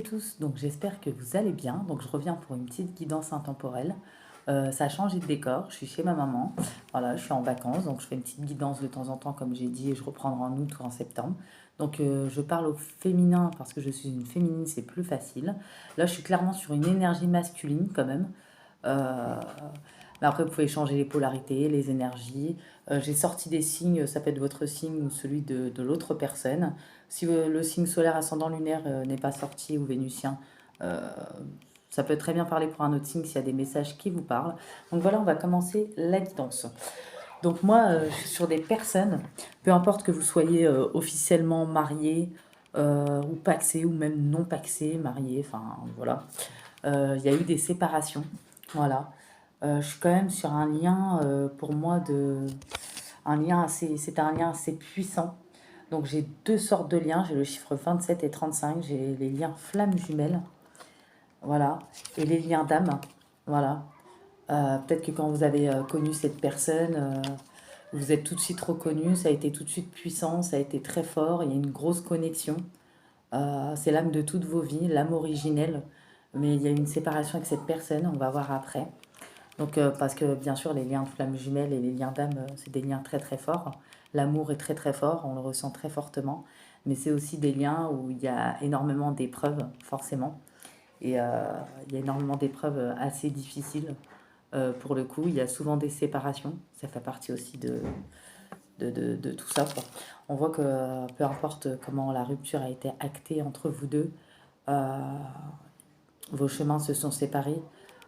tous, donc j'espère que vous allez bien. Donc je reviens pour une petite guidance intemporelle. Ça a changé de décor, je suis chez ma maman. Voilà, je suis en vacances, donc je fais une petite guidance de temps en temps, comme j'ai dit, et je reprendrai en août ou en septembre. Donc je parle au féminin parce que je suis une féminine, c'est plus facile. Là, je suis clairement sur une énergie masculine quand même. Euh, mais après, vous pouvez changer les polarités, les énergies. J'ai sorti des signes, ça peut être votre signe ou celui de l'autre personne. Si le signe solaire ascendant lunaire n'est pas sorti ou vénusien, euh, ça peut très bien parler pour un autre signe s'il y a des messages qui vous parlent. Donc voilà, on va commencer la guidance. Donc moi, je suis sur des personnes, peu importe que vous soyez officiellement marié ou paxé ou même non paxé, marié, enfin voilà. Il y a eu des séparations, voilà. Je suis quand même sur un lien pour moi c'est un lien assez puissant. Donc j'ai deux sortes de liens, j'ai le chiffre 27 et 35, j'ai les liens flammes jumelles, voilà, et les liens d'âme, voilà. Peut-être que quand vous avez connu cette personne, vous êtes tout de suite reconnu, ça a été tout de suite puissant, ça a été très fort, il y a une grosse connexion. C'est l'âme de toutes vos vies, l'âme originelle, mais il y a eu une séparation avec cette personne, on va voir après. Donc, parce que bien sûr, les liens de flammes jumelles et les liens d'âme, c'est des liens très très forts. L'amour est très très fort, on le ressent très fortement, mais c'est aussi des liens où il y a énormément d'épreuves, forcément. Et il y a énormément d'épreuves assez difficiles. Pour le coup, il y a souvent des séparations, ça fait partie aussi de tout ça, quoi. On voit que peu importe comment la rupture a été actée entre vous deux, euh, vos chemins se sont séparés.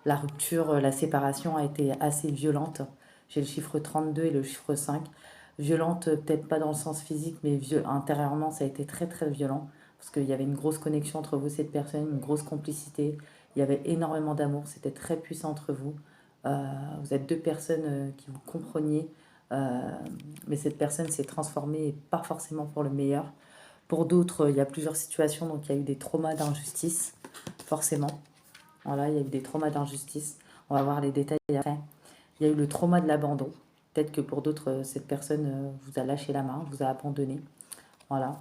La rupture, la séparation a été assez violente. J'ai le chiffre 32 et le chiffre 5. Violente, peut-être pas dans le sens physique, mais intérieurement, ça a été très très violent. Parce qu'il y avait une grosse connexion entre vous et cette personne, une grosse complicité. Il y avait énormément d'amour, c'était très puissant entre vous. Vous êtes deux personnes qui vous compreniez, euh, mais cette personne s'est transformée, et pas forcément pour le meilleur. Pour d'autres, il y a plusieurs situations, donc il y a eu des traumas d'injustice, forcément. Voilà, il y a eu des traumas d'injustice. On va voir les détails après. Il y a eu le trauma de l'abandon. Peut-être que pour d'autres, cette personne vous a lâché la main, vous a abandonné. Voilà.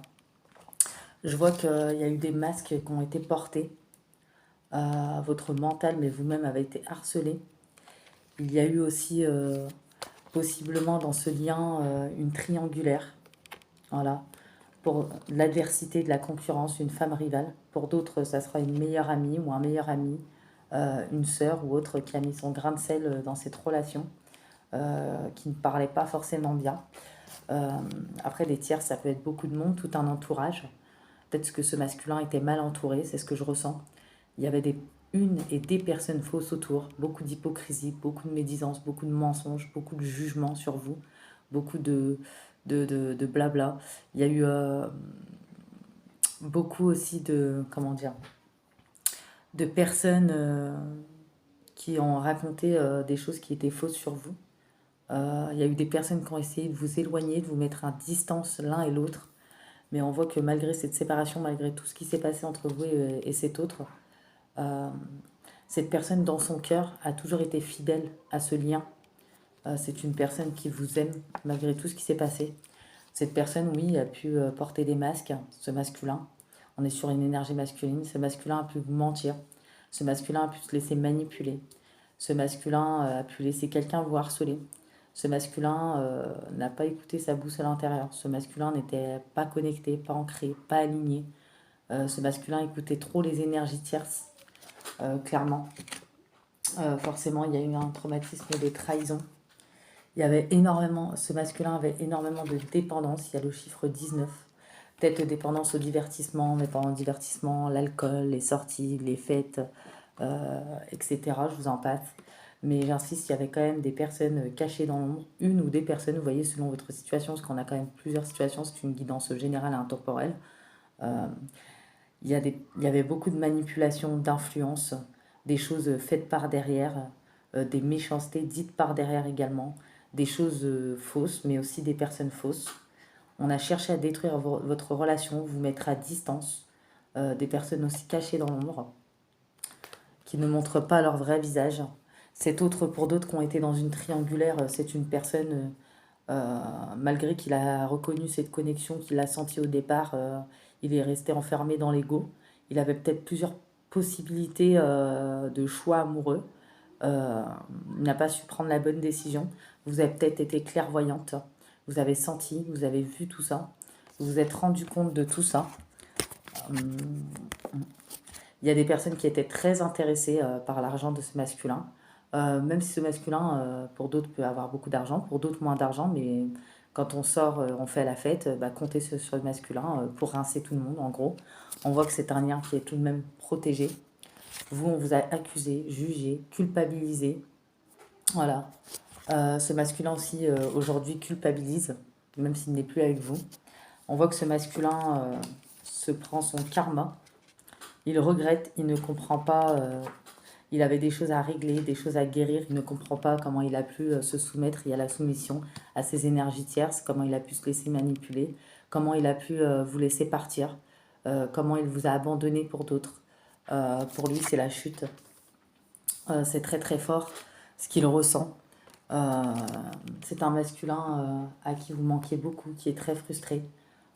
Je vois qu'il y a eu des masques qui ont été portés. Votre mental, mais vous-même, avez été harcelé. Il y a eu aussi, possiblement dans ce lien, une triangulaire. Voilà. Pour l'adversité, de la concurrence, une femme rivale. Pour d'autres, ça sera une meilleure amie ou un meilleur ami, une sœur ou autre qui a mis son grain de sel dans cette relation, qui ne parlait pas forcément bien. Euh, Après, les tiers, ça peut être beaucoup de monde, tout un entourage. Peut-être que ce masculin était mal entouré, c'est ce que je ressens. Il y avait une et des personnes fausses autour, beaucoup d'hypocrisie, beaucoup de médisance, beaucoup de mensonges, beaucoup de jugements sur vous, beaucoup de blabla. Il y a eu beaucoup aussi de, comment dire, de personnes qui ont raconté des choses qui étaient fausses sur vous. Il y a eu des personnes qui ont essayé de vous éloigner, de vous mettre à distance l'un et l'autre. Mais on voit que malgré cette séparation, malgré tout ce qui s'est passé entre vous et cet autre, euh, cette personne dans son cœur a toujours été fidèle à ce lien. C'est une personne qui vous aime malgré tout ce qui s'est passé. Cette personne, oui, a pu porter des masques, ce masculin. On est sur une énergie masculine. Ce masculin a pu vous mentir. Ce masculin a pu se laisser manipuler. Ce masculin a pu laisser quelqu'un vous harceler. Ce masculin n'a pas écouté sa boussole intérieure. Ce masculin n'était pas connecté, pas ancré, pas aligné. Ce masculin écoutait trop les énergies tierces, clairement. Forcément, il y a eu un traumatisme de trahison. Il y avait énormément, ce masculin avait énormément de dépendance. Il y a le chiffre 19. Peut-être dépendance au divertissement, mais pas en divertissement, l'alcool, les sorties, les fêtes, etc. Je vous en passe. Mais j'insiste, il y avait quand même des personnes cachées dans l'ombre, une ou des personnes, vous voyez, selon votre situation, parce qu'on a quand même plusieurs situations, c'est une guidance générale et intemporelle. Euh, il y avait beaucoup de manipulations, d'influence, des choses faites par derrière, des méchancetés dites par derrière également, des choses fausses, mais aussi des personnes fausses. On a cherché à détruire votre relation, vous mettre à distance, des personnes aussi cachées dans l'ombre, qui ne montrent pas leur vrai visage. Cet autre, pour d'autres qui ont été dans une triangulaire, c'est une personne, malgré qu'il a reconnu cette connexion, qu'il a sentie au départ, il est resté enfermé dans l'ego. Il avait peut-être plusieurs possibilités de choix amoureux. Il n'a pas su prendre la bonne décision. Vous avez peut-être été clairvoyante. Vous avez senti, vous avez vu tout ça. Vous vous êtes rendu compte de tout ça. Hum, Il y a des personnes qui étaient très intéressées par l'argent de ce masculin. Même si ce masculin, pour d'autres, peut avoir beaucoup d'argent, pour d'autres moins d'argent, mais quand on sort, on fait la fête, bah, comptez sur le masculin pour rincer tout le monde, en gros. On voit que c'est un lien qui est tout de même protégé. Vous, on vous a accusé, jugé, culpabilisé. Voilà. Ce masculin aussi, aujourd'hui, culpabilise, même s'il n'est plus avec vous. On voit que ce masculin se prend son karma. Il regrette, il ne comprend pas. Il avait des choses à régler, des choses à guérir. Il ne comprend pas comment il a pu se soumettre et à la soumission à ces énergies tierces, comment il a pu se laisser manipuler, comment il a pu vous laisser partir, comment il vous a abandonné pour d'autres. Pour lui, c'est la chute. C'est très très fort ce qu'il ressent. Euh, c'est un masculin à qui vous manquiez beaucoup, qui est très frustré.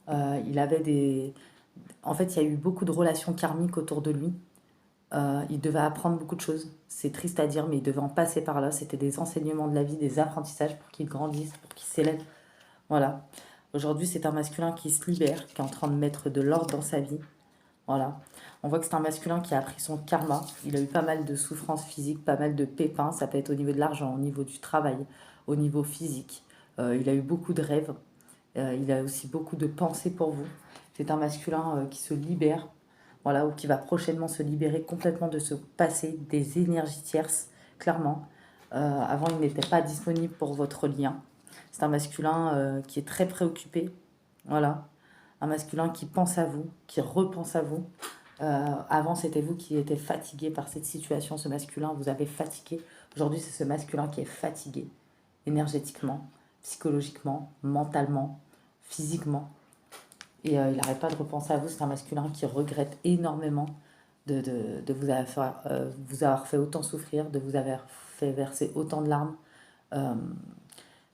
Il avait des... En fait, il y a eu beaucoup de relations karmiques autour de lui. Il devait apprendre beaucoup de choses. C'est triste à dire, mais il devait en passer par là. C'était des enseignements de la vie, des apprentissages pour qu'il grandisse, pour qu'il s'élève. Voilà. Aujourd'hui, c'est un masculin qui se libère, qui est en train de mettre de l'ordre dans sa vie. Voilà. On voit que c'est un masculin qui a appris son karma. Il a eu pas mal de souffrances physiques, pas mal de pépins. Ça peut être au niveau de l'argent, au niveau du travail, au niveau physique. Il a eu beaucoup de rêves. Il a aussi beaucoup de pensées pour vous. C'est un masculin qui se libère, voilà, ou qui va prochainement se libérer complètement de ce passé, des énergies tierces, clairement. Avant, il n'était pas disponible pour votre lien. C'est un masculin qui est très préoccupé, voilà. Un masculin qui pense à vous, qui repense à vous. Avant, c'était vous qui étiez fatigué par cette situation. Ce masculin vous avez fatigué. Aujourd'hui, c'est ce masculin qui est fatigué, énergétiquement, psychologiquement, mentalement, physiquement. Et il n'arrête pas de repenser à vous. C'est un masculin qui regrette énormément de vous avoir fait autant souffrir, de vous avoir fait verser autant de larmes. Euh,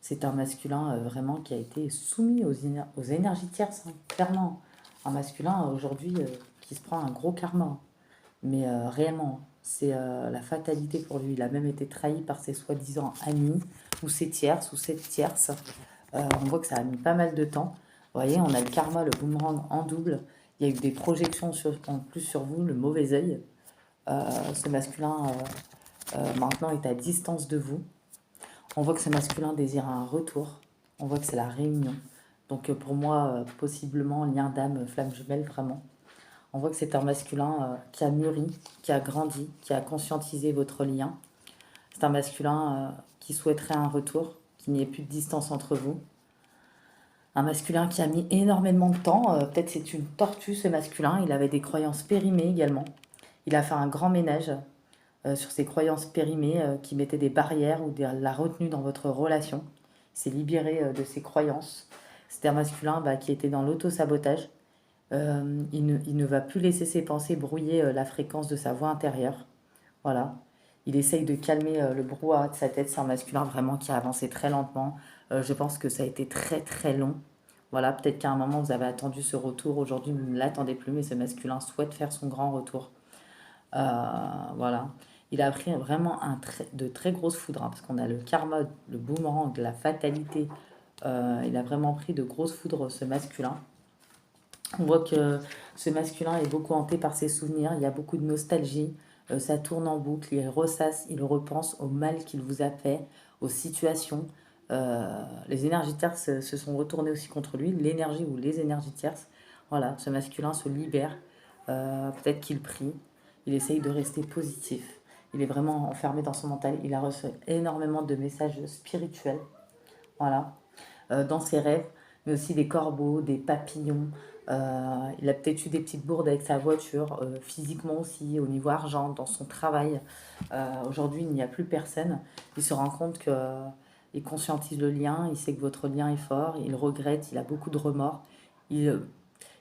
c'est un masculin vraiment qui a été soumis aux énergies tierces, hein, clairement. Un masculin aujourd'hui qui se prend un gros karma. Mais réellement, c'est la fatalité pour lui. Il a même été trahi par ses soi-disant amis, ou ses tierces, ou ses tierces. On voit que ça a mis pas mal de temps. Vous voyez, on a le karma, le boomerang en double. Il y a eu des projections en plus sur vous, le mauvais œil. Ce masculin, maintenant, est à distance de vous. On voit que ce masculin désire un retour. On voit que c'est la réunion. Donc pour moi, possiblement, lien d'âme, flamme jumelle, vraiment. On voit que c'est un masculin qui a mûri, qui a grandi, qui a conscientisé votre lien. C'est un masculin qui souhaiterait un retour, qu'il n'y ait plus de distance entre vous. Un masculin qui a mis énormément de temps. Peut-être c'est une tortue, ce masculin. Il avait des croyances périmées également. Il a fait un grand ménage sur ses croyances périmées qui mettaient des barrières ou de la retenue dans votre relation. Il s'est libéré de ses croyances. C'était un masculin qui était dans l'auto-sabotage. Il ne va plus laisser ses pensées brouiller la fréquence de sa voix intérieure. Voilà. Il essaye de calmer le brouhaha de sa tête. C'est un masculin vraiment qui a avancé très lentement. Je pense que ça a été très très long. Voilà, peut-être qu'à un moment vous avez attendu ce retour. Aujourd'hui, vous ne l'attendez plus, mais ce masculin souhaite faire son grand retour. Voilà. Il a pris vraiment de très grosses foudres, hein, parce qu'on a le karma, le boomerang, la fatalité. Il a vraiment pris de grosses foudres, ce masculin. On voit que ce masculin est beaucoup hanté par ses souvenirs, il y a beaucoup de nostalgie, ça tourne en boucle, il ressasse, il repense au mal qu'il vous a fait, aux situations. Les énergies tierces se sont retournées aussi contre lui, l'énergie ou les énergies tierces. Voilà, ce masculin se libère, peut-être qu'il prie, il essaye de rester positif. Il est vraiment enfermé dans son mental, il a reçu énormément de messages spirituels, voilà, dans ses rêves, mais aussi des corbeaux, des papillons. Il a peut-être eu des petites bourdes avec sa voiture, physiquement aussi, au niveau argent, dans son travail. Aujourd'hui, il n'y a plus personne. Il se rend compte que il conscientise le lien, il sait que votre lien est fort, il regrette, il a beaucoup de remords. Il,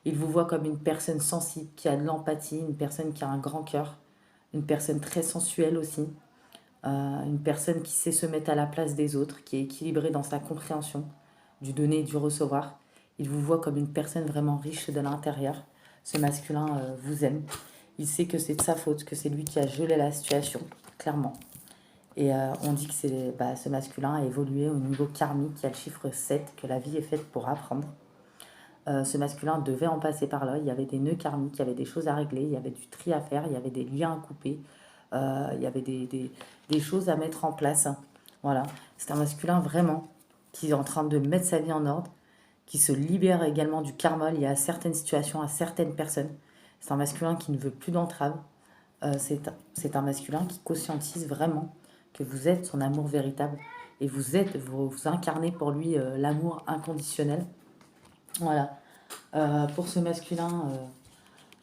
il vous voit comme une personne sensible, qui a de l'empathie, une personne qui a un grand cœur, une personne très sensuelle aussi, une personne qui sait se mettre à la place des autres, qui est équilibrée dans sa compréhension du donner et du recevoir. Il vous voit comme une personne vraiment riche de l'intérieur. Ce masculin vous aime. Il sait que c'est de sa faute, que c'est lui qui a gelé la situation, clairement. Et on dit que ce masculin a évolué au niveau karmique, qui a le chiffre 7, que la vie est faite pour apprendre. Ce masculin devait en passer par là. Il y avait des nœuds karmiques, il y avait des choses à régler, il y avait du tri à faire, il y avait des liens à couper, il y avait des choses à mettre en place. Voilà. C'est un masculin vraiment qui est en train de mettre sa vie en ordre, qui se libère également du karma lié à certaines situations, à certaines personnes. C'est un masculin qui ne veut plus d'entrave. C'est un masculin qui conscientise vraiment que vous êtes son amour véritable et vous incarnez pour lui l'amour inconditionnel. Voilà. Pour ce masculin,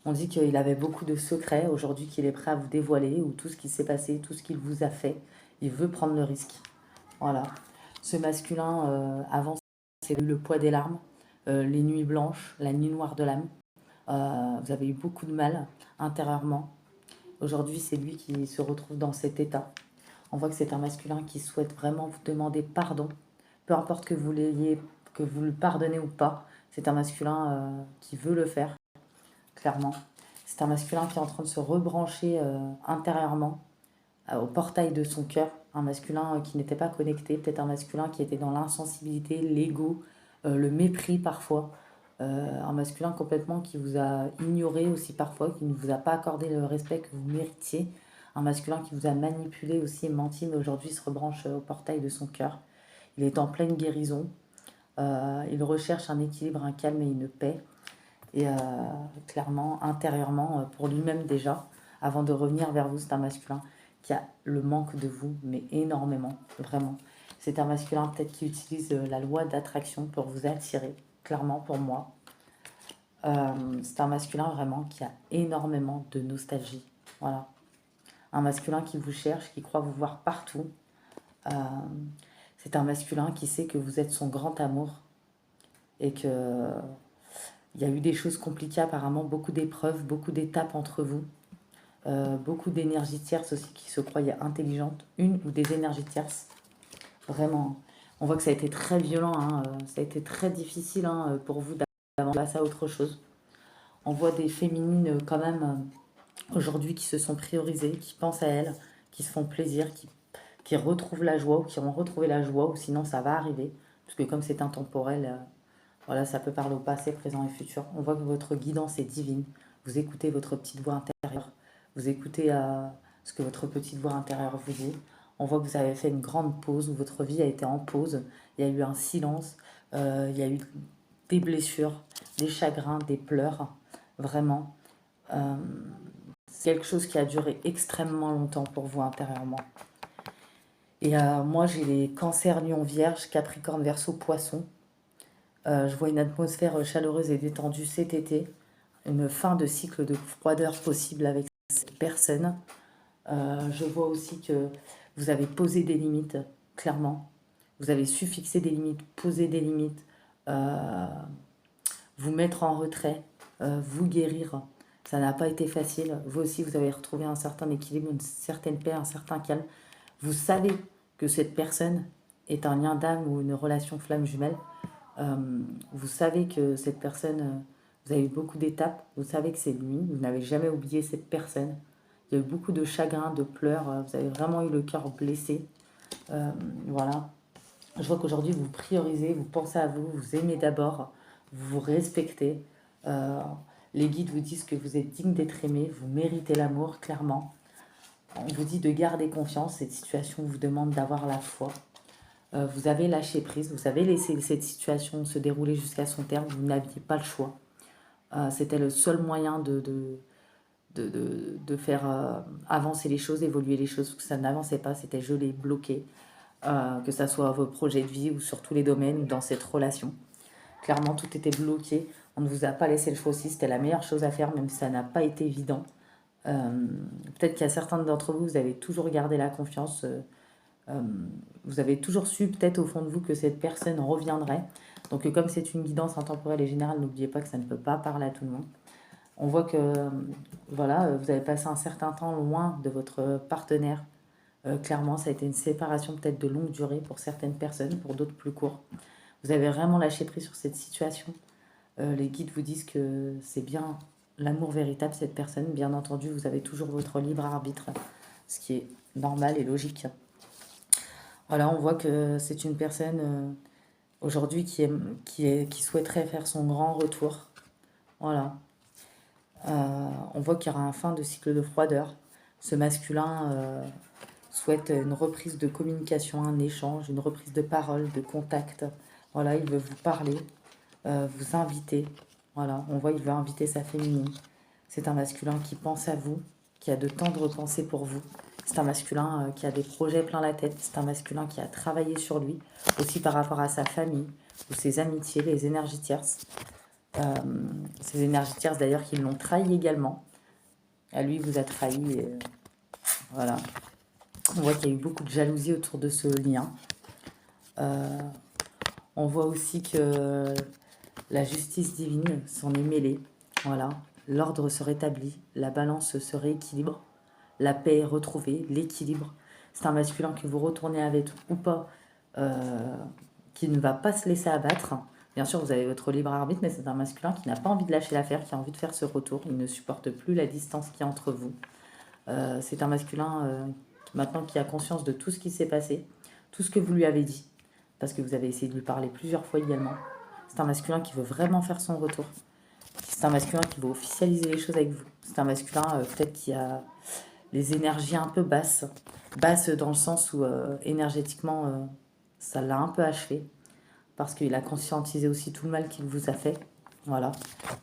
on dit qu'il avait beaucoup de secrets. Aujourd'hui, qu'il est prêt à vous dévoiler ou tout ce qui s'est passé, tout ce qu'il vous a fait. Il veut prendre le risque. Voilà. Ce masculin, avant, c'est le poids des larmes, les nuits blanches, la nuit noire de l'âme. Vous avez eu beaucoup de mal intérieurement. Aujourd'hui, c'est lui qui se retrouve dans cet état. On voit que c'est un masculin qui souhaite vraiment vous demander pardon. Peu importe que vous l'ayez, que vous le pardonnez ou pas, c'est un masculin qui veut le faire, clairement. C'est un masculin qui est en train de se rebrancher intérieurement au portail de son cœur. Un masculin qui n'était pas connecté, peut-être un masculin qui était dans l'insensibilité, l'ego, le mépris parfois. Un masculin complètement qui vous a ignoré aussi parfois, qui ne vous a pas accordé le respect que vous méritiez. Un masculin qui vous a manipulé aussi et menti, mais aujourd'hui se rebranche au portail de son cœur. Il est en pleine guérison. Il recherche un équilibre, un calme et une paix. Et clairement, intérieurement, pour lui-même déjà, avant de revenir vers vous, c'est un masculin qui a le manque de vous, mais énormément, vraiment. C'est un masculin peut-être qui utilise la loi d'attraction pour vous attirer, clairement pour moi. C'est un masculin vraiment qui a énormément de nostalgie. Voilà. Un masculin qui vous cherche, qui croit vous voir partout. C'est un masculin qui sait que vous êtes son grand amour et que il y a eu des choses compliquées apparemment, beaucoup d'épreuves, beaucoup d'étapes entre vous. Beaucoup d'énergies tierces aussi qui se croyaient intelligentes, une ou des énergies tierces. Vraiment, on voit que ça a été très violent, hein, ça a été très difficile pour vous d'avancer à autre chose. On voit des féminines quand même aujourd'hui qui se sont priorisées, qui pensent à elles, qui se font plaisir, qui retrouvent la joie ou qui ont retrouvé la joie, ou sinon ça va arriver, parce que comme c'est intemporel, voilà, ça peut parler au passé, présent et futur. On voit que votre guidance est divine. Vous écoutez votre petite voix intérieure. Vous écoutez ce que votre petite voix intérieure vous dit. On voit que vous avez fait une grande pause, où votre vie a été en pause. Il y a eu un silence, il y a eu des blessures, des chagrins, des pleurs. Vraiment. C'est quelque chose qui a duré extrêmement longtemps pour vous intérieurement. Et moi, j'ai les cancers, lion, vierge, capricorne, verseau, poisson. Je vois une atmosphère chaleureuse et détendue cet été, une fin de cycle de froideur possible avec cette personne. Je vois aussi que vous avez posé des limites, clairement. Vous avez su fixer des limites, poser des limites, vous mettre en retrait, vous guérir. Ça n'a pas été facile. Vous aussi, vous avez retrouvé un certain équilibre, une certaine paix, un certain calme. Vous savez que cette personne est un lien d'âme ou une relation flamme jumelle. Vous savez que cette personne, vous avez eu beaucoup d'étapes, vous savez que c'est lui, vous n'avez jamais oublié cette personne. Il y a eu beaucoup de chagrin, de pleurs, vous avez vraiment eu le cœur blessé. Voilà. Je vois qu'aujourd'hui, vous priorisez, vous pensez à vous, vous aimez d'abord, vous vous respectez. Les guides vous disent que vous êtes digne d'être aimé, vous méritez l'amour, clairement. On vous dit de garder confiance, cette situation vous demande d'avoir la foi. Vous avez lâché prise, vous avez laissé cette situation se dérouler jusqu'à son terme, vous n'aviez pas le choix. C'était le seul moyen de faire avancer les choses, évoluer les choses, parce que ça n'avançait pas, c'était gelé, bloqué, que ça soit vos projets de vie ou sur tous les domaines ou dans cette relation. Clairement, tout était bloqué, on ne vous a pas laissé le choix aussi, c'était la meilleure chose à faire, même si ça n'a pas été évident. Peut-être qu'il y a certains d'entre vous, vous avez toujours gardé la confiance, vous avez toujours su peut-être au fond de vous que cette personne reviendrait. Donc comme c'est une guidance intemporelle et générale, n'oubliez pas que ça ne peut pas parler à tout le monde. On voit que voilà, vous avez passé un certain temps loin de votre partenaire. Clairement, ça a été une séparation peut-être de longue durée pour certaines personnes, pour d'autres plus court. Vous avez vraiment lâché prise sur cette situation. Les guides vous disent que c'est bien l'amour véritable, cette personne. Bien entendu, vous avez toujours votre libre arbitre, ce qui est normal et logique. Voilà, on voit que c'est une personne aujourd'hui qui souhaiterait faire son grand retour. Voilà. On voit qu'il y aura un fin de cycle de froideur. Ce masculin souhaite une reprise de communication, un échange, une reprise de parole, de contact. Voilà, il veut vous parler, vous inviter. Voilà, on voit qu'il veut inviter sa féminine. C'est un masculin qui pense à vous, qui a de tendres pensées pour vous. C'est un masculin qui a des projets plein la tête. C'est un masculin qui a travaillé sur lui, aussi par rapport à sa famille ou ses amitiés, les énergies tierces. Ces énergies tierces d'ailleurs qui l'ont trahi également. À lui, il vous a trahi. Et, voilà. On voit qu'il y a eu beaucoup de jalousie autour de ce lien. On voit aussi que la justice divine s'en est mêlée. Voilà. L'ordre se rétablit, la balance se rééquilibre, la paix est retrouvée, l'équilibre. C'est un masculin que vous retournez avec ou pas, qui ne va pas se laisser abattre. Bien sûr, vous avez votre libre arbitre, mais c'est un masculin qui n'a pas envie de lâcher l'affaire, qui a envie de faire ce retour. Il ne supporte plus la distance qu'il y a entre vous. C'est un masculin maintenant qui a conscience de tout ce qui s'est passé, tout ce que vous lui avez dit, parce que vous avez essayé de lui parler plusieurs fois également. C'est un masculin qui veut vraiment faire son retour. C'est un masculin qui veut officialiser les choses avec vous. C'est un masculin peut-être qui a les énergies un peu basses. Basses dans le sens où énergétiquement, ça l'a un peu achevé. Parce qu'il a conscientisé aussi tout le mal qu'il vous a fait. Voilà.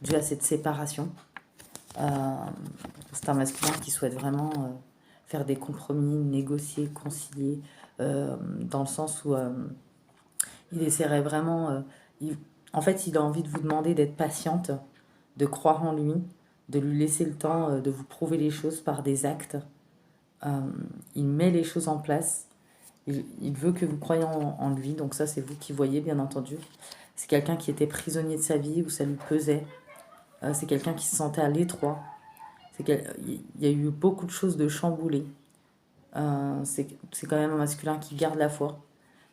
Dû à cette séparation. C'est un masculin qui souhaite vraiment faire des compromis, négocier, concilier. Dans le sens où il essaierait vraiment... en fait, il a envie de vous demander d'être patiente, de croire en lui, de lui laisser le temps de vous prouver les choses par des actes. Il met les choses en place. Il veut que vous croyiez en lui. Donc ça, c'est vous qui voyez, bien entendu. C'est quelqu'un qui était prisonnier de sa vie, où ça lui pesait. C'est quelqu'un qui se sentait à l'étroit. Il y a eu beaucoup de choses de chamboulées. C'est quand même un masculin qui garde la foi.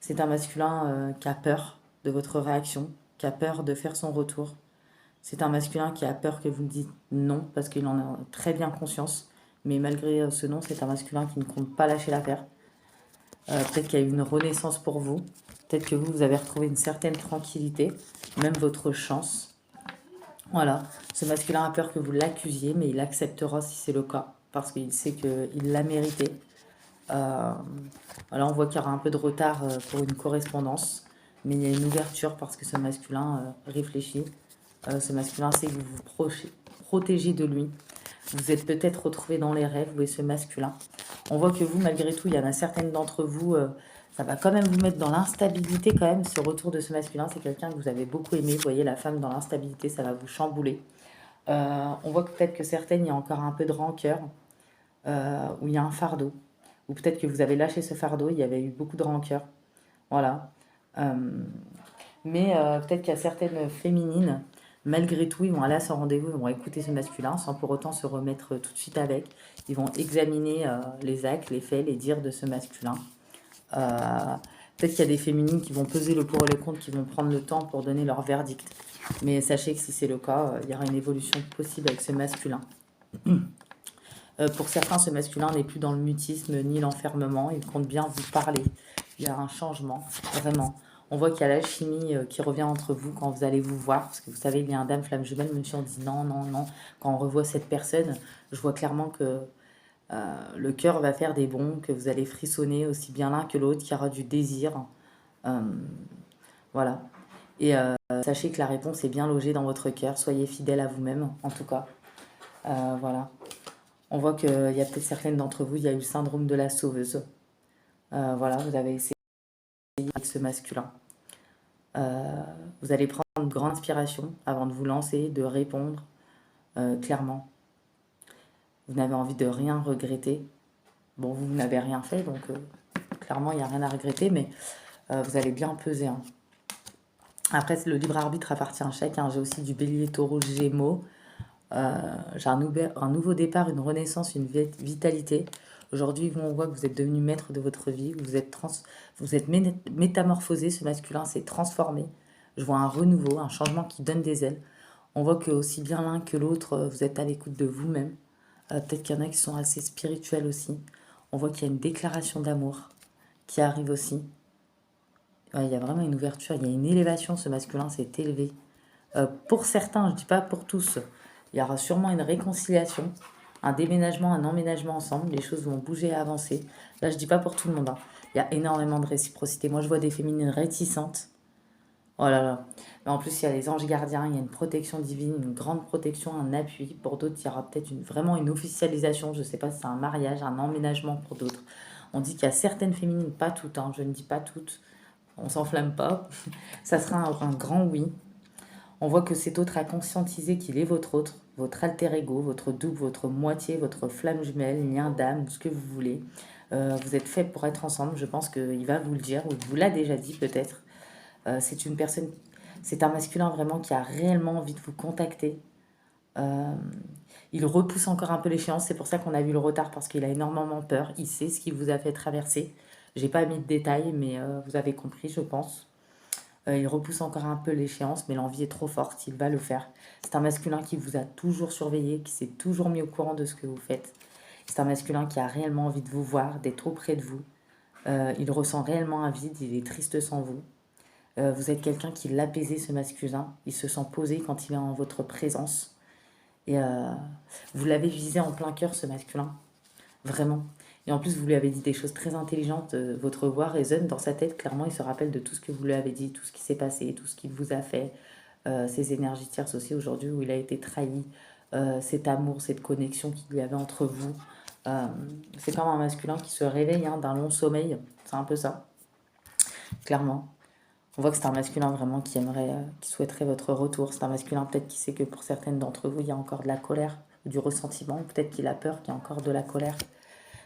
C'est un masculin qui a peur de votre réaction, qui a peur de faire son retour. C'est un masculin qui a peur que vous le dites non, parce qu'il en a très bien conscience. Mais malgré ce non, c'est un masculin qui ne compte pas lâcher l'affaire. Peut-être qu'il y a eu une renaissance pour vous. Peut-être que vous avez retrouvé une certaine tranquillité, même votre chance. Voilà, ce masculin a peur que vous l'accusiez, mais il acceptera si c'est le cas, parce qu'il sait qu'il l'a mérité. Voilà, on voit qu'il y aura un peu de retard pour une correspondance, mais il y a une ouverture parce que ce masculin réfléchit. Ce masculin sait que vous vous protégez de lui. Vous êtes peut-être retrouvé dans les rêves, vous et ce masculin. On voit que vous, malgré tout, il y en a certaines d'entre vous, ça va quand même vous mettre dans l'instabilité quand même, ce retour de ce masculin. C'est quelqu'un que vous avez beaucoup aimé. Vous voyez, la femme dans l'instabilité, ça va vous chambouler. On voit que peut-être que certaines, il y a encore un peu de rancœur, où il y a un fardeau. Ou peut-être que vous avez lâché ce fardeau, il y avait eu beaucoup de rancœur. Voilà. Mais peut-être qu'il y a certaines féminines, malgré tout, ils vont aller à ce rendez-vous, ils vont écouter ce masculin sans pour autant se remettre tout de suite avec. Ils vont examiner les actes, les faits, les dires de ce masculin. Peut-être qu'il y a des féminines qui vont peser le pour et le contre, qui vont prendre le temps pour donner leur verdict. Mais sachez que si c'est le cas, il y aura une évolution possible avec ce masculin. Pour certains, ce masculin n'est plus dans le mutisme ni l'enfermement. Il compte bien vous parler. Il y a un changement, vraiment. On voit qu'il y a l'alchimie qui revient entre vous quand vous allez vous voir. Parce que vous savez, il y a un dame flamme jumelle. Même si on dit non, non, non. Quand on revoit cette personne, je vois clairement que le cœur va faire des bonds, que vous allez frissonner aussi bien l'un que l'autre, qu'il y aura du désir. Voilà. Et sachez que la réponse est bien logée dans votre cœur. Soyez fidèle à vous-même, en tout cas. Voilà. On voit qu'il y a peut-être certaines d'entre vous, il y a eu le syndrome de la sauveuse. Voilà, vous avez essayé avec ce masculin. Vous allez prendre une grande inspiration avant de vous lancer, de répondre clairement. Vous n'avez envie de rien regretter. Bon, vous n'avez rien fait, donc clairement, il n'y a rien à regretter, mais vous allez bien peser. Hein. Après, le libre arbitre appartient à chacun. J'ai aussi du bélier, taureau, gémeaux. J'ai un nouveau départ, une renaissance, une vitalité. Aujourd'hui, on voit que vous êtes devenu maître de votre vie, vous êtes métamorphosé, ce masculin s'est transformé. Je vois un renouveau, un changement qui donne des ailes. On voit que aussi bien l'un que l'autre, vous êtes à l'écoute de vous-même. Peut-être qu'il y en a qui sont assez spirituels aussi. On voit qu'il y a une déclaration d'amour qui arrive aussi. Ouais, il y a vraiment une ouverture, il y a une élévation, ce masculin s'est élevé. Pour certains, je ne dis pas pour tous, il y aura sûrement une réconciliation, un déménagement, un emménagement ensemble, les choses vont bouger et avancer. Là, je ne dis pas pour tout le monde, hein. Il y a énormément de réciprocité. Moi, je vois des féminines réticentes. Oh là là. Mais en plus, il y a les anges gardiens, il y a une protection divine, une grande protection, un appui. Pour d'autres, il y aura peut-être vraiment une officialisation. Je ne sais pas si c'est un mariage, un emménagement pour d'autres. On dit qu'il y a certaines féminines, pas toutes, hein, je ne dis pas toutes, on s'enflamme pas. Ça sera un grand oui. On voit que cet autre a conscientisé qu'il est votre autre, votre alter ego, votre double, votre moitié, votre flamme jumelle, lien d'âme, ce que vous voulez. Vous êtes fait pour être ensemble, je pense qu'il va vous le dire, ou il vous l'a déjà dit peut-être. C'est une personne, c'est un masculin vraiment qui a réellement envie de vous contacter. Euh, il repousse encore un peu l'échéance, c'est pour ça qu'on a vu le retard, parce qu'il a énormément peur, il sait ce qui vous a fait traverser. J'ai pas mis de détails, mais vous avez compris, je pense. Il repousse encore un peu l'échéance, mais l'envie est trop forte, il va le faire. C'est un masculin qui vous a toujours surveillé, qui s'est toujours mis au courant de ce que vous faites. C'est un masculin qui a réellement envie de vous voir, d'être auprès de vous. Il ressent réellement un vide, il est triste sans vous. Vous êtes quelqu'un qui l'apaisait, ce masculin. Il se sent posé quand il est en votre présence. Et vous l'avez visé en plein cœur, ce masculin. Vraiment. Et en plus, vous lui avez dit des choses très intelligentes. Votre voix résonne dans sa tête. Clairement, il se rappelle de tout ce que vous lui avez dit, tout ce qui s'est passé, tout ce qu'il vous a fait. Ces énergies tierces aussi aujourd'hui où il a été trahi. Cet amour, cette connexion qu'il y avait entre vous. Euh, c'est comme un masculin qui se réveille hein, d'un long sommeil. C'est un peu ça, clairement. On voit que c'est un masculin vraiment qui aimerait, qui souhaiterait votre retour. C'est un masculin peut-être qui sait que pour certaines d'entre vous, il y a encore de la colère, du ressentiment. Peut-être qu'il a peur qu'il y a encore de la colère.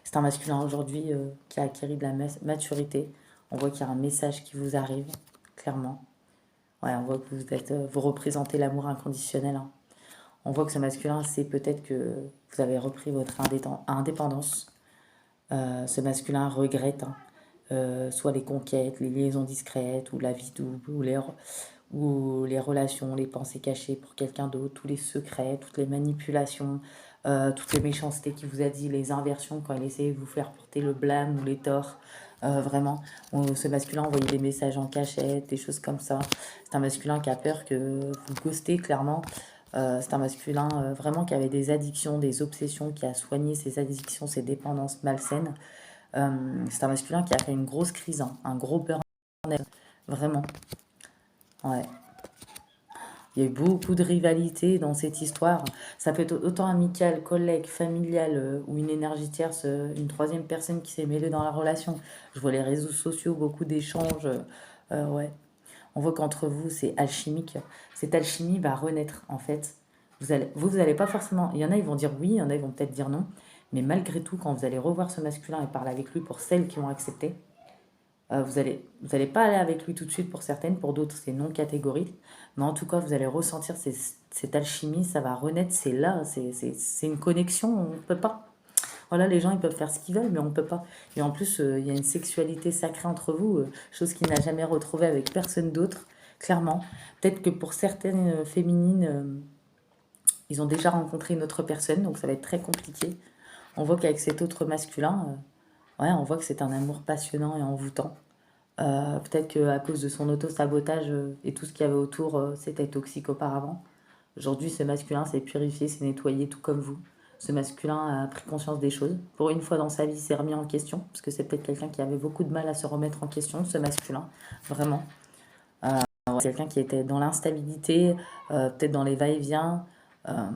C'est un masculin aujourd'hui qui a acquis de la maturité. On voit qu'il y a un message qui vous arrive, clairement. Ouais, on voit que vous êtes, vous représentez l'amour inconditionnel, hein. On voit que ce masculin, c'est peut-être que vous avez repris votre indépendance. Ce masculin regrette hein, soit les conquêtes, les liaisons discrètes, ou la vie double, ou les relations, les pensées cachées pour quelqu'un d'autre, tous les secrets, toutes les manipulations, toutes les méchancetés qu'il vous a dit, les inversions quand il essayait de vous faire porter le blâme ou les torts. Vraiment, ce masculin envoyait des messages en cachette, des choses comme ça. C'est un masculin qui a peur que vous ghostez clairement. C'est un masculin vraiment qui avait des addictions, des obsessions, qui a soigné ses addictions, ses dépendances malsaines. C'est un masculin qui a fait une grosse crise, hein, un gros burn-out, vraiment. Ouais. Il y a eu beaucoup de rivalité dans cette histoire. Ça peut être autant amical, collègue, familial ou une énergie tierce, une troisième personne qui s'est mêlée dans la relation. Je vois les réseaux sociaux, beaucoup d'échanges. Ouais. On voit qu'entre vous, c'est alchimique. Cette alchimie va renaître, en fait. Vous allez pas forcément. Il y en a, ils vont dire oui, il y en a, ils vont peut-être dire non. Mais malgré tout, quand vous allez revoir ce masculin et parler avec lui pour celles qui ont accepté, vous allez pas aller avec lui tout de suite pour certaines, pour d'autres c'est non catégorique, mais en tout cas vous allez ressentir cette alchimie, ça va renaître, c'est là, c'est une connexion, on ne peut pas. Voilà, les gens ils peuvent faire ce qu'ils veulent, mais on ne peut pas. Et en plus, il y a une sexualité sacrée entre vous, chose qu'il n'a jamais retrouvée avec personne d'autre, clairement. Peut-être que pour certaines féminines, ils ont déjà rencontré une autre personne, donc ça va être très compliqué. On voit qu'avec cet autre masculin, ouais, on voit que c'est un amour passionnant et envoûtant. Peut-être qu'à cause de son auto-sabotage et tout ce qu'il y avait autour, c'était toxique auparavant. Aujourd'hui, ce masculin s'est purifié, s'est nettoyé, tout comme vous. Ce masculin a pris conscience des choses. Pour une fois dans sa vie, il s'est remis en question, parce que c'est peut-être quelqu'un qui avait beaucoup de mal à se remettre en question, ce masculin, vraiment. Ouais, quelqu'un qui était dans l'instabilité, peut-être dans les va-et-vient, euh,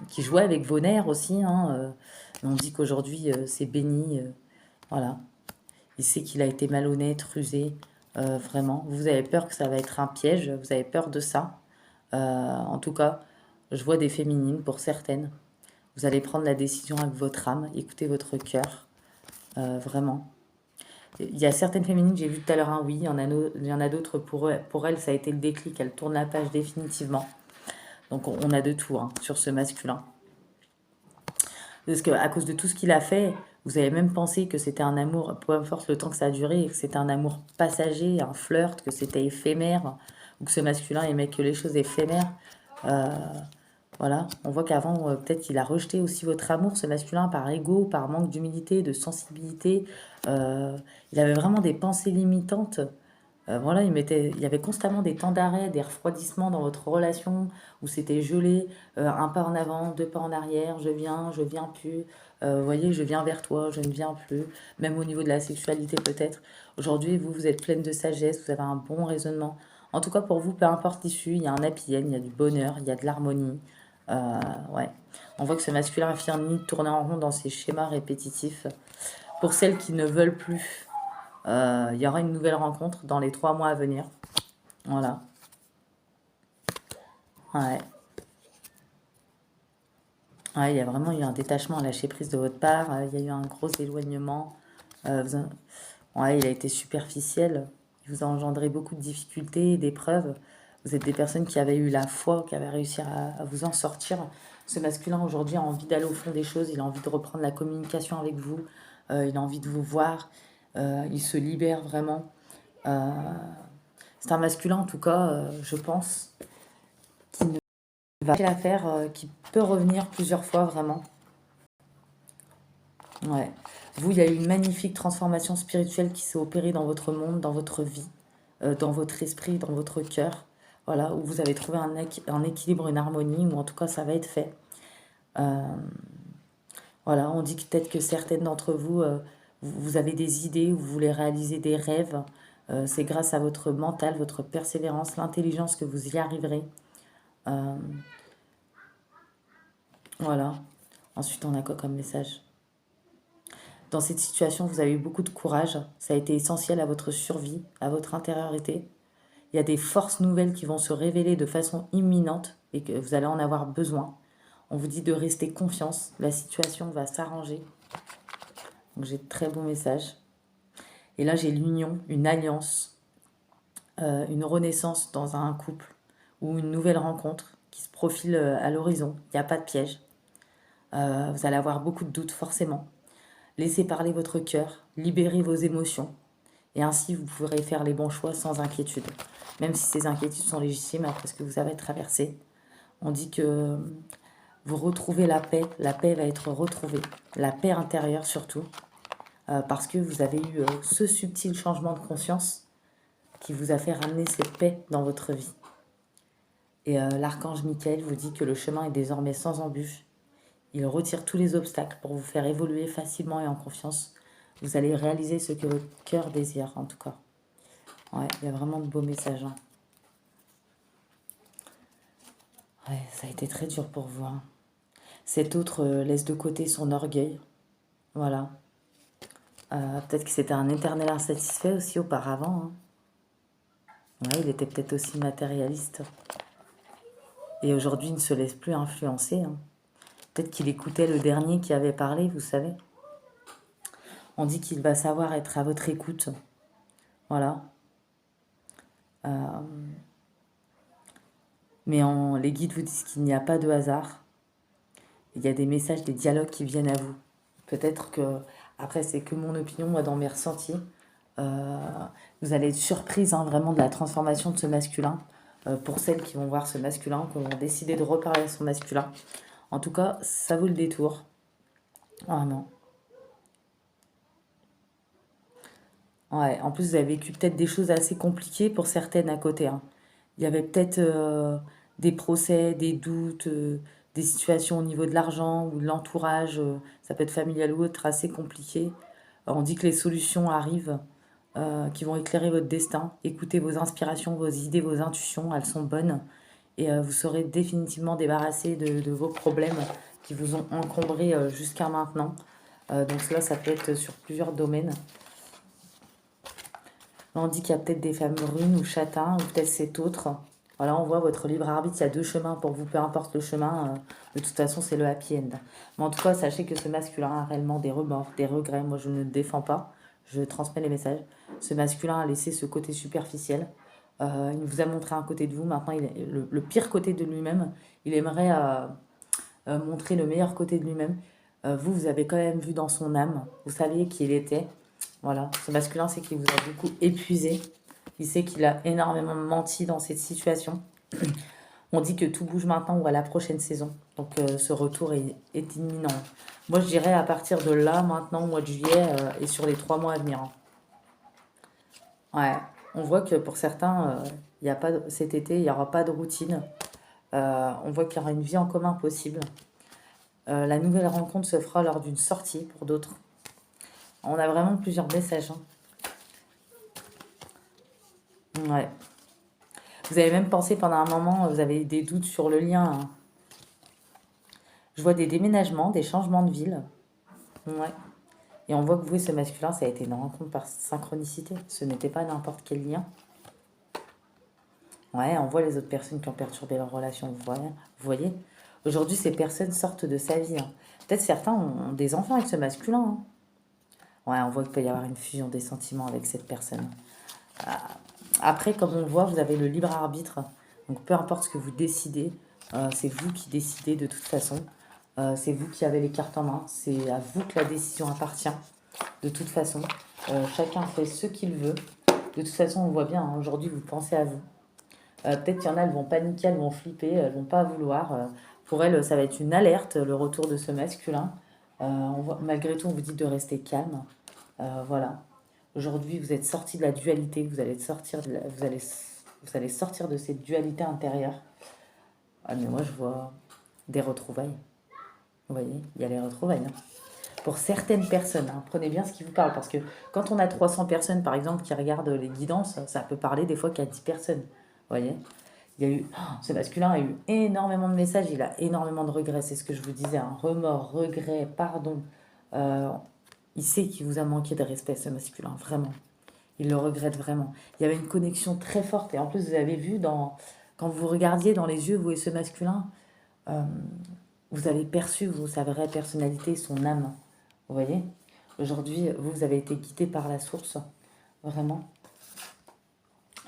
qui jouait avec vos nerfs aussi, hein, mais on dit qu'aujourd'hui, c'est béni. Voilà. Il sait qu'il a été malhonnête, rusé, vraiment. Vous avez peur que ça va être un piège, vous avez peur de ça. En tout cas, je vois des féminines pour certaines. Vous allez prendre la décision avec votre âme, écoutez votre cœur, vraiment. Il y a certaines féminines, j'ai vu tout à l'heure un oui, il y en a, il y en a d'autres pour elles, ça a été le déclic, elles tournent la page définitivement. Donc on a de tout hein, sur ce masculin. Parce qu'à cause de tout ce qu'il a fait, vous avez même pensé que c'était un amour, peu importe le temps que ça a duré, que c'était un amour passager, un flirt, que c'était éphémère, ou que ce masculin aimait que les choses éphémères. Voilà, on voit qu'avant, peut-être qu'il a rejeté aussi votre amour, ce masculin, par ego, par manque d'humilité, de sensibilité. Il avait vraiment des pensées limitantes. Voilà, il y avait constamment des temps d'arrêt, des refroidissements dans votre relation où c'était gelé, un pas en avant, deux pas en arrière, je viens plus. Vous voyez, je viens vers toi, je ne viens plus. Même au niveau de la sexualité peut-être. Aujourd'hui, vous, vous êtes pleine de sagesse, vous avez un bon raisonnement. En tout cas, pour vous, peu importe l'issue, il y a un happy end, il y a du bonheur, il y a de l'harmonie. Euh, ouais. On voit que ce masculin a fini de tourner en rond dans ses schémas répétitifs. Pour celles qui ne veulent plus, il y aura une nouvelle rencontre dans les 3 mois à venir. Voilà. Ouais. Ouais, il y a vraiment eu un détachement, un lâcher prise de votre part. Il y a eu un gros éloignement. Ouais, il a été superficiel. Il vous a engendré beaucoup de difficultés, d'épreuves. Vous êtes des personnes qui avaient eu la foi, qui avaient réussi à vous en sortir. Ce masculin aujourd'hui a envie d'aller au fond des choses. Il a envie de reprendre la communication avec vous. Il a envie de vous voir. Il se libère vraiment. Euh, c'est un masculin, en tout cas, je pense, qui ne va pas l'affaire, qui peut revenir plusieurs fois vraiment. Ouais. Vous, il y a eu une magnifique transformation spirituelle qui s'est opérée dans votre monde, dans votre vie, dans votre esprit, dans votre cœur. Voilà, où vous avez trouvé un équilibre, une harmonie, ou en tout cas ça va être fait. Euh, voilà, on dit que peut-être que certaines d'entre vous, vous avez des idées, vous voulez réaliser des rêves. C'est grâce à votre mental, votre persévérance, l'intelligence que vous y arriverez. Euh, voilà. Ensuite, on a quoi comme message? Dans cette situation, vous avez eu beaucoup de courage. Ça a été essentiel à votre survie, à votre intériorité. Il y a des forces nouvelles qui vont se révéler de façon imminente et que vous allez en avoir besoin. On vous dit de rester confiance. La situation va s'arranger. Donc j'ai de très bons messages. Et là, j'ai l'union, une alliance, une renaissance dans un couple ou une nouvelle rencontre qui se profile à l'horizon. Il n'y a pas de piège. Vous allez avoir beaucoup de doutes forcément. Laissez parler votre cœur, libérez vos émotions. Et ainsi, vous pourrez faire les bons choix sans inquiétude. Même si ces inquiétudes sont légitimes après ce que vous avez traversé. On dit que vous retrouvez la paix va être retrouvée. La paix intérieure surtout. Parce que vous avez eu ce subtil changement de conscience qui vous a fait ramener cette paix dans votre vie. Et l'archange Michael vous dit que le chemin est désormais sans embûche. Il retire tous les obstacles pour vous faire évoluer facilement et en confiance. Vous allez réaliser ce que votre cœur désire, en tout cas. Ouais, il y a vraiment de beaux messages. Hein. Ouais, ça a été très dur pour vous. Hein. Cet autre laisse de côté son orgueil. Voilà. Peut-être que c'était un éternel insatisfait aussi auparavant. Hein. Ouais, il était peut-être aussi matérialiste. Et aujourd'hui, il ne se laisse plus influencer. Hein. Peut-être qu'il écoutait le dernier qui avait parlé, vous savez. On dit qu'il va savoir être à votre écoute. Voilà. Mais les guides vous disent qu'il n'y a pas de hasard. Il y a des messages, des dialogues qui viennent à vous. Peut-être que, après, c'est que mon opinion, moi, dans mes ressentis. Euh, Vous allez être surprise hein, vraiment de la transformation de ce masculin. Pour celles qui vont voir ce masculin, qui vont décider de reparler à son masculin. En tout cas, ça vaut le détour. Vraiment. Ouais, en plus, vous avez vécu peut-être des choses assez compliquées pour certaines à côté. Hein. Il y avait peut-être des procès, des doutes, des situations au niveau de l'argent ou de l'entourage, ça peut être familial ou autre, assez compliqué. On dit que les solutions arrivent, qui vont éclairer votre destin. Écoutez vos inspirations, vos idées, vos intuitions, elles sont bonnes. Et vous serez définitivement débarrassé de vos problèmes qui vous ont encombré jusqu'à maintenant. Donc cela, ça peut être sur plusieurs domaines. Là, on dit qu'il y a peut-être des femmes brunes ou châtains, ou peut-être cet autre. Voilà, on voit votre libre arbitre, il y a deux chemins pour vous, peu importe le chemin. De toute façon, c'est le happy end. Mais en tout cas, sachez que ce masculin a réellement des remords, des regrets. Moi, je ne le défends pas, je transmets les messages. Ce masculin a laissé ce côté superficiel. Il vous a montré un côté de vous. Maintenant, le pire côté de lui-même. Il aimerait montrer le meilleur côté de lui-même. Vous, vous avez quand même vu dans son âme. Vous saviez qui il était. Voilà, ce masculin, c'est qu'il vous a beaucoup épuisé. Il sait qu'il a énormément menti dans cette situation. On dit que tout bouge maintenant ou à la prochaine saison. Donc ce retour est imminent. Moi, je dirais à partir de là, maintenant, au mois de juillet, et sur les 3 mois à venir, hein. Ouais, on voit que pour certains, il y a pas cet été, il n'y aura pas de routine. On voit qu'il y aura une vie en commun possible. La nouvelle rencontre se fera lors d'une sortie pour d'autres. On a vraiment plusieurs messages, hein. Ouais. Vous avez même pensé pendant un moment, vous avez des doutes sur le lien, hein. Je vois des déménagements, des changements de ville. Ouais. Et on voit que vous et ce masculin, ça a été une rencontre par synchronicité. Ce n'était pas n'importe quel lien. Ouais, on voit les autres personnes qui ont perturbé leur relation. Vous voyez. Aujourd'hui, ces personnes sortent de sa vie, hein. Peut-être certains ont des enfants avec ce masculin, hein. Ouais, on voit qu'il peut y avoir une fusion des sentiments avec cette personne. Ah, après, comme on le voit, vous avez le libre arbitre. Donc, peu importe ce que vous décidez, c'est vous qui décidez de toute façon. C'est vous qui avez les cartes en main. C'est à vous que la décision appartient. De toute façon, chacun fait ce qu'il veut. De toute façon, on voit bien, hein, aujourd'hui, vous pensez à vous. Peut-être qu'il y en a, elles vont paniquer, elles vont flipper, elles vont pas vouloir. Pour elles, ça va être une alerte, le retour de ce masculin. Malgré tout, on vous dit de rester calme. Voilà. Aujourd'hui, vous êtes sorti de la dualité, vous allez sortir vous allez sortir de cette dualité intérieure. Ah, mais moi, je vois des retrouvailles. Vous voyez, il y a les retrouvailles, hein. Pour certaines personnes, hein, prenez bien ce qui vous parle, parce que quand on a 300 personnes, par exemple, qui regardent les guidances, ça peut parler des fois qu'à 10 personnes. Vous voyez, il y a eu, ce masculin a eu énormément de messages, il a énormément de regrets, c'est ce que je vous disais, hein, remords, regrets, pardon. Euh, il sait qu'il vous a manqué de respect, ce masculin, vraiment. Il le regrette vraiment. Il y avait une connexion très forte. Et en plus, vous avez vu, quand vous regardiez dans les yeux, vous et ce masculin, euh, vous avez perçu, vous, sa vraie personnalité, son âme. Vous voyez. Aujourd'hui, vous avez été guidé par la source, vraiment.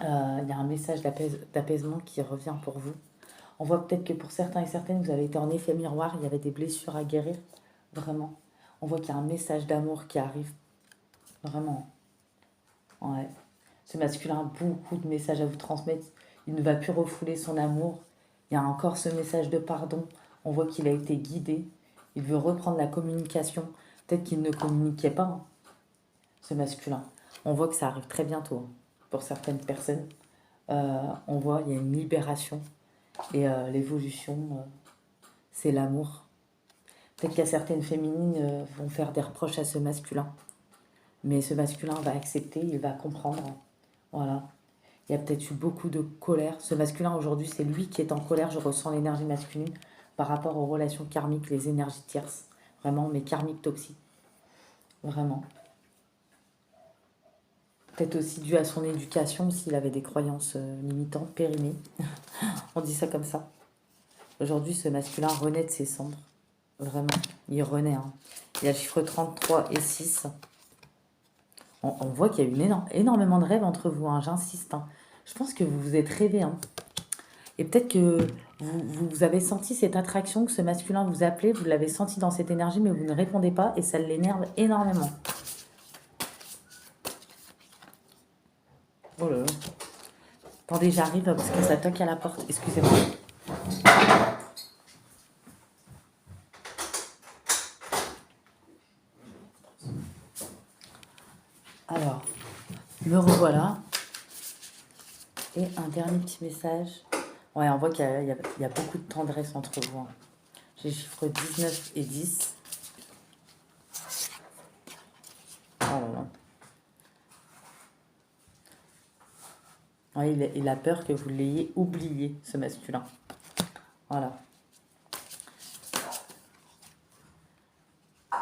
Il y a un message d'apaisement qui revient pour vous. On voit peut-être que pour certains et certaines, vous avez été en effet miroir, il y avait des blessures à guérir, vraiment. On voit qu'il y a un message d'amour qui arrive, vraiment. Ouais. Ce masculin a beaucoup de messages à vous transmettre. Il ne va plus refouler son amour. Il y a encore ce message de pardon. On voit qu'il a été guidé. Il veut reprendre la communication. Peut-être qu'il ne communiquait pas, hein, ce masculin. On voit que ça arrive très bientôt, hein, pour certaines personnes. On voit il y a une libération. Et l'évolution, c'est l'amour. Peut-être qu'il y a certaines féminines vont faire des reproches à ce masculin. Mais ce masculin va accepter, il va comprendre. Voilà. Il y a peut-être eu beaucoup de colère. Ce masculin aujourd'hui, c'est lui qui est en colère. Je ressens l'énergie masculine par rapport aux relations karmiques, les énergies tierces. Vraiment, mais karmiques toxiques. Vraiment. Peut-être aussi dû à son éducation, s'il avait des croyances limitantes, périmées. On dit ça comme ça. Aujourd'hui, ce masculin renaît de ses cendres. Vraiment, il renaît, hein. Il y a le chiffre 33 et 6. On voit qu'il y a eu énormément de rêves entre vous, hein, j'insiste, hein. Je pense que vous vous êtes rêvés, hein. Et peut-être que vous avez senti cette attraction, que ce masculin vous appelait, vous l'avez senti dans cette énergie, mais vous ne répondez pas et ça l'énerve énormément. Oh là là. Attendez, j'arrive parce que ça toque à la porte. Excusez-moi. Alors, me revoilà. Et un dernier petit message. Ouais, on voit qu'il y a beaucoup de tendresse entre vous, hein. J'ai les chiffres 19 et 10. Oh là là. Ouais, il a peur que vous l'ayez oublié, ce masculin. Voilà.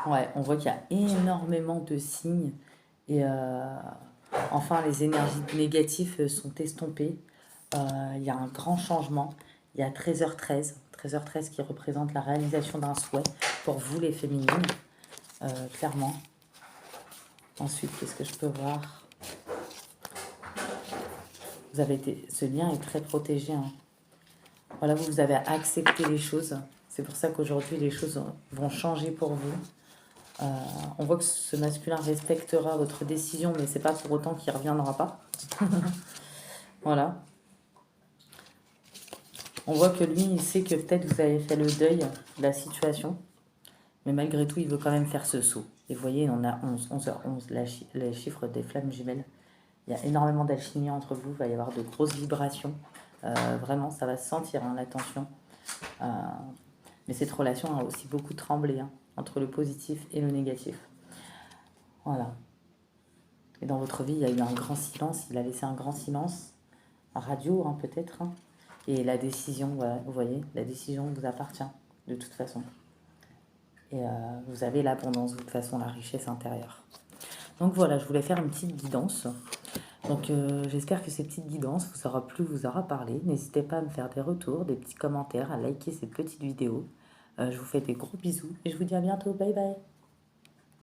Ouais, on voit qu'il y a énormément de signes. Et enfin, les énergies négatives sont estompées. Il y a un grand changement. Il y a 13h13. 13h13 qui représente la réalisation d'un souhait pour vous, les féminines. Clairement. Ensuite, qu'est-ce que je peux voir? Ce lien est très protégé, hein. Voilà, vous avez accepté les choses. C'est pour ça qu'aujourd'hui, les choses vont changer pour vous. On voit que ce masculin respectera votre décision, mais c'est pas pour autant qu'il ne reviendra pas. Voilà. On voit que lui, il sait que peut-être vous avez fait le deuil de la situation. Mais malgré tout, il veut quand même faire ce saut. Et vous voyez, on a 11, 11h11, les chiffres des flammes jumelles. Il y a énormément d'alchimie entre vous, il va y avoir de grosses vibrations. Vraiment, ça va se sentir, hein, la tension. Euh, mais cette relation a aussi beaucoup tremblé, hein, entre le positif et le négatif. Voilà. Et dans votre vie, il y a eu un grand silence, il a laissé un grand silence, radio, hein, peut-être. Hein. Et la décision, voilà, vous voyez, la décision vous appartient, de toute façon. Et vous avez l'abondance, de toute façon, la richesse intérieure. Donc voilà, je voulais faire une petite guidance. Donc j'espère que ces petites guidances vous aura plu, vous aura parlé. N'hésitez pas à me faire des retours, des petits commentaires, à liker cette petite vidéo. Je vous fais des gros bisous et je vous dis à bientôt. Bye bye.